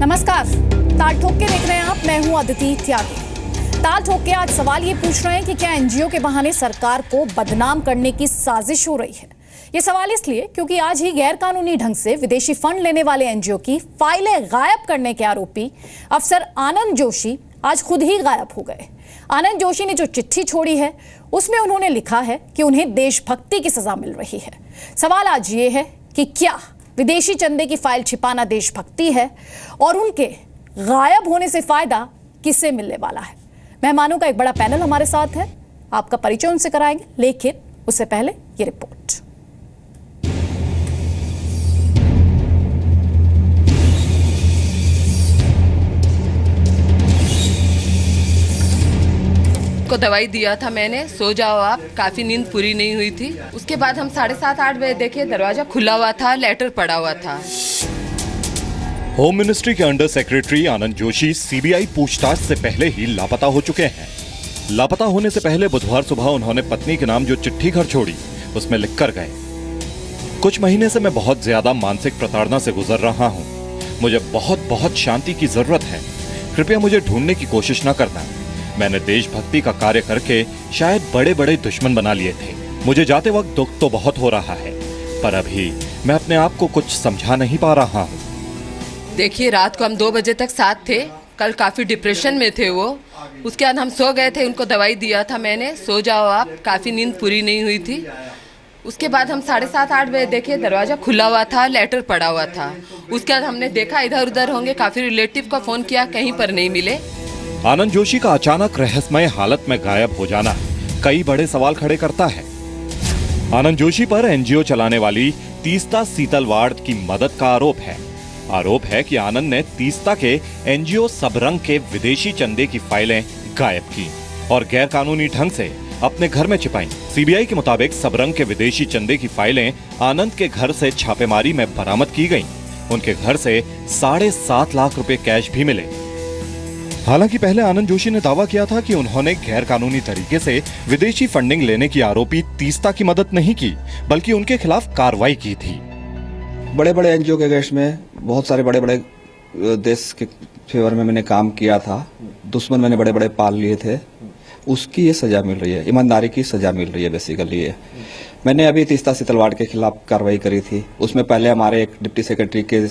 नमस्कार, ताल ठोक के देख रहे हैं आप। मैं हूं अदिति त्यागी। ताल ठोक के आज सवाल ये पूछ रहे हैं कि क्या एनजीओ के बहाने सरकार को बदनाम करने की साजिश हो रही है। ये सवाल इसलिए क्योंकि आज ही गैर कानूनी ढंग से विदेशी फंड लेने वाले एनजीओ की फाइलें गायब करने के आरोपी अफसर आनंद जोशी आज खुद ही गायब हो गए। आनंद जोशी ने जो चिट्ठी छोड़ी है उसमें उन्होंने लिखा है कि उन्हें देशभक्ति की सजा मिल रही है। सवाल आज ये है कि क्या विदेशी चंदे की फाइल छिपाना देशभक्ति है और उनके गायब होने से फायदा किसे मिलने वाला है। मेहमानों का एक बड़ा पैनल हमारे साथ है, आपका परिचय उनसे कराएंगे, लेकिन उससे पहले ये रिपोर्ट। को दवाई दिया था मैंने, सो जाओ आप, काफी नींद पूरी नहीं हुई थी। उसके बाद हम 7:30-8 बजे देखे, दरवाजा खुला हुआ था, लेटर पड़ा हुआ था। होम मिनिस्ट्री के under secretary Anand Joshi CBI पूछताछ से पहले ही लापता हो चुके हैं। लापता होने से पहले बुधवार सुबह उन्होंने पत्नी के नाम जो चिट्ठी घर छोड़ी उसमें लिखकर गए, कुछ महीने से मैं बहुत ज्यादा मानसिक प्रताड़ना से गुजर रहा हूँ। मुझे बहुत बहुत शांति की जरूरत है। कृपया मुझे ढूंढने की कोशिश न करना। मैंने देशभक्ति का कार्य करके शायद बड़े बड़े दुश्मन बना लिए थे। मुझे जाते वक्त दुख तो बहुत हो रहा है, पर अभी मैं अपने आप को कुछ समझा नहीं पा रहा हूँ। देखिए, रात को हम 2 बजे तक साथ थे। कल काफी डिप्रेशन में थे वो। उसके बाद हम सो गए थे, उनको दवाई दिया था मैंने, सो जाओ आप, काफी नींद पूरी नहीं हुई थी। उसके बाद हम 7:30-8 बजे देखे, दरवाजा खुला हुआ था, लेटर पड़ा हुआ था। उसके बाद हमने देखा इधर उधर होंगे, काफी रिलेटिव को फोन किया, कहीं पर नहीं मिले। आनंद जोशी का अचानक रहस्यमय हालत में गायब हो जाना कई बड़े सवाल खड़े करता है। आनंद जोशी पर एनजीओ चलाने वाली तीस्ता सीतल वार्ड की मदद का आरोप है। आरोप है कि आनंद ने तीस्ता के एनजीओ सबरंग के विदेशी चंदे की फाइलें गायब की और गैर कानूनी ढंग से अपने घर में छिपाई। सीबीआई के मुताबिक सबरंग के विदेशी चंदे की फाइलें आनंद के घर से छापेमारी में बरामद की गईं। उनके घर से 7.5 लाख रुपए कैश भी मिले। हालांकि पहले आनंद जोशी ने दावा किया था कि उन्होंने गैर कानूनी तरीके से विदेशी फंडिंग लेने की आरोपी तीस्ता की मदद नहीं की, बल्कि उनके खिलाफ कार्रवाई की थी। बड़े बड़े एनजीओ के केस में बहुत सारे बड़े बड़े देश के फेवर में मैंने काम किया था। दुश्मन मैंने बड़े बड़े पाल लिए थे, उसकी ये सजा मिल रही है, ईमानदारी की सजा मिल रही है बेसिकली ये। मैंने अभी तीस्ता सीतलवाड़ के खिलाफ कार्रवाई करी थी। उसमें पहले हमारे एक डिप्टी सेक्रेटरी के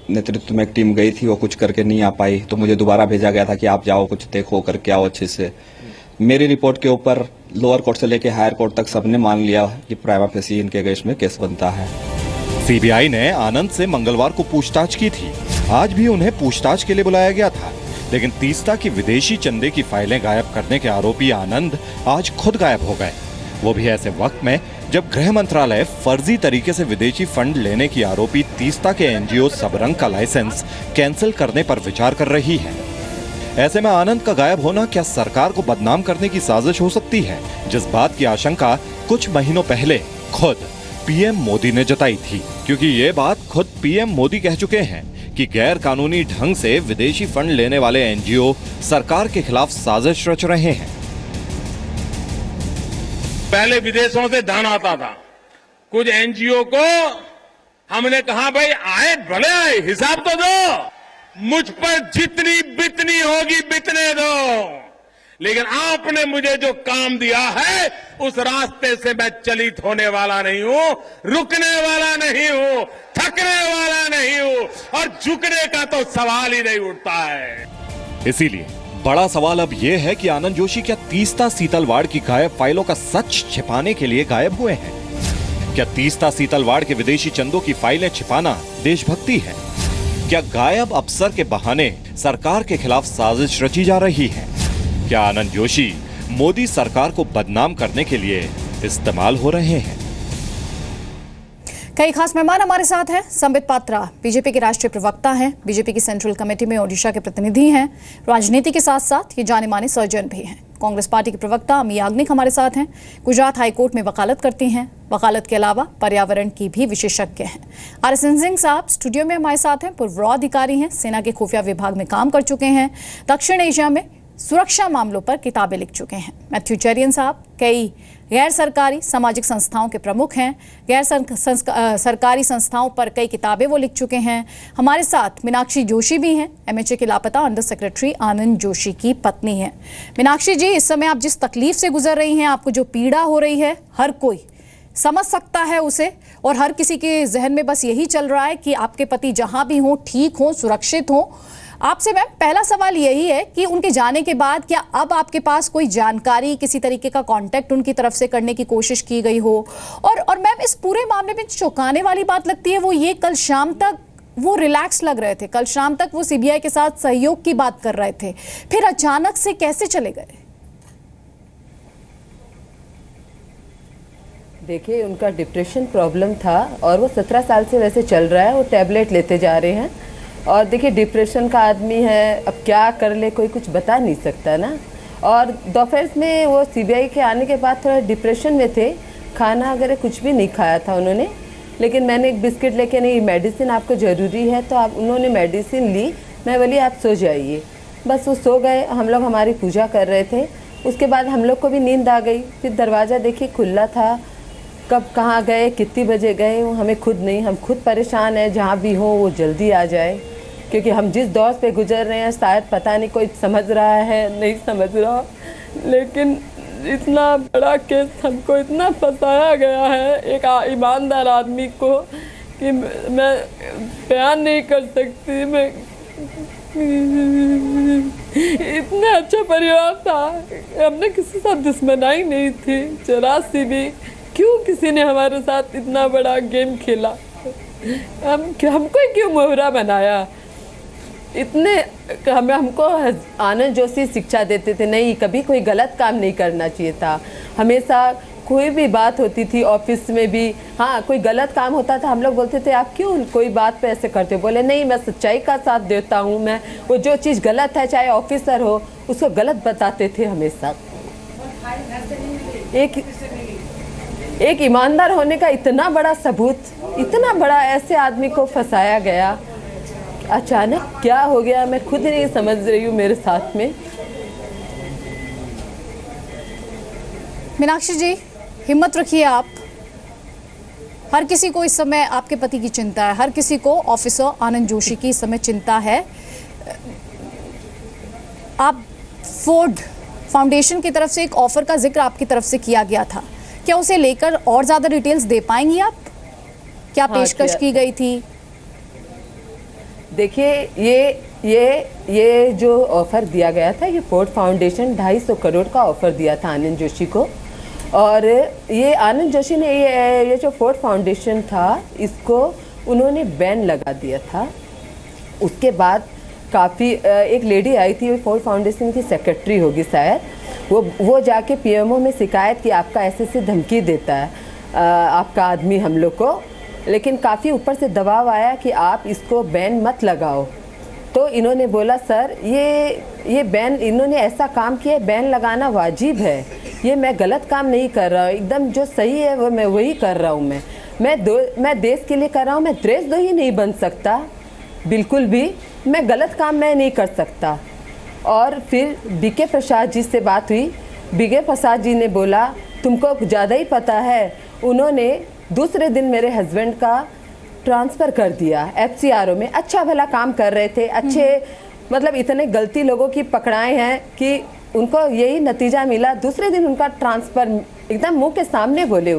नेतृत्व में एक टीम गई थी, वो कुछ करके नहीं आ पाई, तो मुझे दोबारा भेजा गया था कि आप जाओ, कुछ देखो, करके आओ अच्छे से। मेरी रिपोर्ट के ऊपर लोअर कोर्ट से लेके हायर कोर्ट तक सबने मान लिया कि प्राइमा फेसी इनके केस में केस बनता है। सीबीआई ने आनंद से मंगलवार को पूछताछ की थी। आज भी उन्हें पूछताछ के लिए बुलाया गया था, लेकिन तीस्ता की विदेशी चंदे की फाइलें गायब करने के आरोपी आनंद आज खुद गायब हो गए। वो भी ऐसे वक्त में जब गृह मंत्रालय फर्जी तरीके से विदेशी फंड लेने की आरोपी तीस्ता के एनजीओ सबरंग का लाइसेंस कैंसिल करने पर विचार कर रही है। ऐसे में आनंद का गायब होना क्या सरकार को बदनाम करने की साजिश हो सकती है, जिस बात की आशंका कुछ महीनों पहले खुद पीएम मोदी ने जताई थी। क्योंकि ये बात खुद पीएम मोदी कह चुके हैं कि गैर कानूनी ढंग से विदेशी फंड लेने वाले एनजीओ सरकार के खिलाफ साजिश रच रहे हैं। पहले विदेशों से धन आता था, कुछ एनजीओ को हमने कहा भाई आए भले आए, हिसाब तो दो, मुझ पर जितनी बितनी होगी बितने दो, लेकिन आपने मुझे जो काम दिया है उस रास्ते से मैं चलित होने वाला नहीं हूं, रुकने वाला नहीं हूं, थकने वाला नहीं हूं, और झुकने का तो सवाल ही नहीं उठता है। इसीलिए बड़ा सवाल अब यह है कि आनंद जोशी क्या तीस्ता सीतलवाड़ की गायब फाइलों का सच छिपाने के लिए गायब हुए हैं? क्या तीस्ता सीतलवाड़ के विदेशी चंदों की फाइलें छिपाना देशभक्ति है? क्या गायब अफसर के बहाने सरकार के खिलाफ साजिश रची जा रही है? क्या आनंद जोशी मोदी सरकार को बदनाम करने के लिए इस्तेमाल हो रहे हैं? कई खास मेहमान हमारे साथ हैं। संबित पात्रा बीजेपी के राष्ट्रीय प्रवक्ता हैं, बीजेपी की सेंट्रल कमेटी में ओडिशा के प्रतिनिधि हैं, राजनीति के साथ साथ ये जाने माने सर्जन भी हैं। कांग्रेस पार्टी के प्रवक्ता अमी याग्निक हमारे साथ हैं, गुजरात हाईकोर्ट में वकालत करती हैं, वकालत के अलावा पर्यावरण की भी विशेषज्ञ हैं। RSN सिंह साहब स्टूडियो में हमारे साथ हैं, पूर्व अधिकारी हैं, सेना के खुफिया विभाग में काम कर चुके हैं, दक्षिण एशिया में सुरक्षा मामलों पर किताबें लिख चुके हैं। मैथ्यू चेरियन साहब कई गैर सरकारी सामाजिक संस्थाओं के प्रमुख हैं। सरकारी संस्थाओं पर कई किताबें वो लिख चुके हैं। हमारे साथ मीनाक्षी जोशी भी हैं, एमएचए के लापता अंडर सेक्रेटरी आनंद जोशी की पत्नी हैं। मीनाक्षी जी, इस समय आप जिस तकलीफ से गुजर रही हैं, आपको जो पीड़ा हो रही है, हर कोई समझ सकता है उसे, और हर किसी के जहन में बस यही चल रहा है कि आपके पति जहां भी हों, ठीक हों, सुरक्षित हों। आपसे मैम पहला सवाल यही है कि उनके जाने के बाद क्या अब आपके पास कोई जानकारी, किसी तरीके का कांटेक्ट उनकी तरफ से करने की कोशिश की गई हो? और मैम इस पूरे मामले में चौंकाने वाली बात लगती है वो ये, कल शाम तक वो रिलैक्स लग रहे थे, कल शाम तक वो सीबीआई के साथ सहयोग की बात कर रहे थे, फिर अचानक से कैसे चले गए? देखिए, उनका डिप्रेशन प्रॉब्लम था और वो 17 साल से वैसे चल रहा है। वो टैबलेट लेते जा रहे हैं और देखिए डिप्रेशन का आदमी है, अब क्या कर ले कोई कुछ बता नहीं सकता ना। और दोपहर में वो सीबीआई के आने के बाद थोड़ा डिप्रेशन में थे, खाना वगैरह कुछ भी नहीं खाया था उन्होंने। लेकिन मैंने एक बिस्किट लेके, नहीं मेडिसिन आपको ज़रूरी है, तो आप उन्होंने मेडिसिन ली। मैं बोली आप सो जाइए, बस वो सो गए। हम लोग हमारी पूजा कर रहे थे, उसके बाद हम लोग को भी नींद आ गई। फिर दरवाज़ा देखिए खुला था, कब कहाँ गए, कितनी बजे गए, वो हमें खुद नहीं, हम खुद परेशान हैं। जहाँ भी हो वो जल्दी आ जाए, क्योंकि हम जिस दौर पे गुजर रहे हैं शायद पता नहीं कोई समझ रहा है नहीं समझ रहा, लेकिन इतना बड़ा केस हमको इतना फंसाया गया है एक ईमानदार आदमी को कि मैं बयान नहीं कर सकती। मैं इतना अच्छा परिवार था, हमने किसी साथ दुश्मनाई नहीं थी जरा सी भी। क्यों किसी ने हमारे साथ इतना बड़ा गेम खेला? हमको क्यों मोहरा बनाया? इतने हमको आनंद जोशी शिक्षा देते थे, नहीं कभी कोई गलत काम नहीं करना चाहिए था। हमेशा कोई भी बात होती थी ऑफिस में भी, हाँ कोई गलत काम होता था, हम लोग बोलते थे आप क्यों कोई बात पे ऐसे करते हो? बोले नहीं मैं सच्चाई का साथ देता हूँ, मैं वो जो चीज़ गलत है चाहे ऑफिसर हो उसको गलत बताते थे हमेशा। एक ईमानदार होने का इतना बड़ा सबूत, इतना बड़ा ऐसे आदमी को फंसाया गया, अचानक क्या हो गया मैं खुद नहीं समझ रही हूँ मेरे साथ में। मीनाक्षी जी, हिम्मत रखिए आप। हर किसी को इस समय आपके पति की चिंता है, हर किसी को ऑफिसर आनंद जोशी की इस समय चिंता है। आप फोर्ड फाउंडेशन की तरफ से एक ऑफर का जिक्र आपकी तरफ से किया गया था, क्या उसे लेकर और ज़्यादा डिटेल्स दे पाएंगी आप? क्या पेशकश की गई थी? देखिए ये जो ऑफ़र दिया गया था, ये फोर्ड फाउंडेशन 250 करोड़ का ऑफ़र दिया था आनंद जोशी को। और ये आनंद जोशी ने ये जो फोर्ड फाउंडेशन था इसको उन्होंने बैन लगा दिया था। उसके बाद काफ़ी एक लेडी आई थी, फोर्ड फाउंडेशन की सेक्रेटरी होगी शायद, वो जाके पीएमओ में शिकायत की आपका ऐसे धमकी देता है आपका आदमी हम लोग को। लेकिन काफ़ी ऊपर से दबाव आया कि आप इसको बैन मत लगाओ। तो इन्होंने बोला सर ये बैन, इन्होंने ऐसा काम किया, बैन लगाना वाजिब है, ये मैं गलत काम नहीं कर रहा हूँ, एकदम जो सही है वो मैं वही कर रहा हूँ। मैं देश के लिए कर रहा हूँ, मैं देशद्रोही नहीं बन सकता बिल्कुल भी, मैं गलत काम मैं नहीं कर सकता। और फिर बीके प्रसाद जी से बात हुई, बीके प्रसाद जी ने बोला तुमको ज़्यादा ही पता है। उन्होंने दूसरे दिन मेरे हस्बैंड का ट्रांसफ़र कर दिया FCRO में। अच्छा भला काम कर रहे थे, अच्छे मतलब इतने गलती लोगों की पकड़ाए हैं कि उनको यही नतीजा मिला। दूसरे दिन उनका ट्रांसफ़र एकदम मुंह के सामने बोले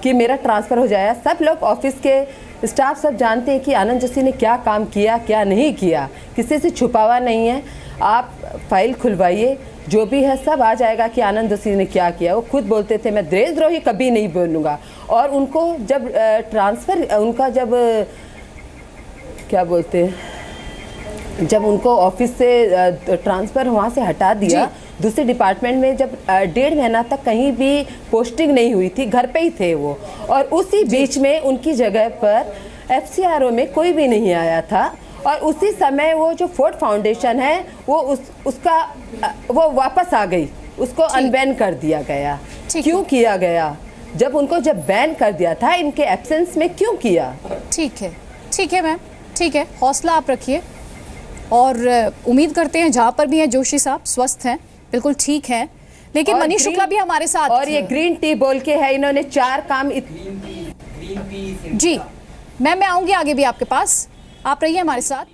कि मेरा ट्रांसफ़र हो जाएगा। सब लोग ऑफिस के स्टाफ सब जानते हैं कि आनंद जोशी ने क्या काम किया क्या नहीं किया, किसी से छुपावा नहीं है। आप फाइल खुलवाइए, जो भी है सब आ जाएगा कि आनंद जोशी ने क्या किया। वो खुद बोलते थे मैं देशद्रोही कभी नहीं बोलूँगा। और उनको जब ट्रांसफ़र, उनका जब क्या बोलते हैं, जब उनको ऑफिस से ट्रांसफ़र वहाँ से हटा दिया दूसरे डिपार्टमेंट में, जब 1.5 महीना तक कहीं भी पोस्टिंग नहीं हुई थी, घर पे ही थे वो। और उसी बीच में उनकी जगह पर FCRO में कोई भी नहीं आया था। और उसी समय वो जो फोर्ड फाउंडेशन है वो वो वापस आ गई, उसको अनबैन कर दिया गया। क्यों किया गया? जब बैन कर दिया था, इनके एब्सेंस में क्यों किया? ठीक है मैम, ठीक है, हौसला आप रखिए और उम्मीद करते हैं जहाँ पर भी हैं जोशी साहब स्वस्थ हैं, बिल्कुल ठीक हैं। लेकिन और मनीष शुक्ला भी हमारे साथ और ये ग्रीन टी बोल के है, इन्होंने 4 काम जी मैं आऊंगी आगे भी आपके पास, आप रहिए हमारे साथ।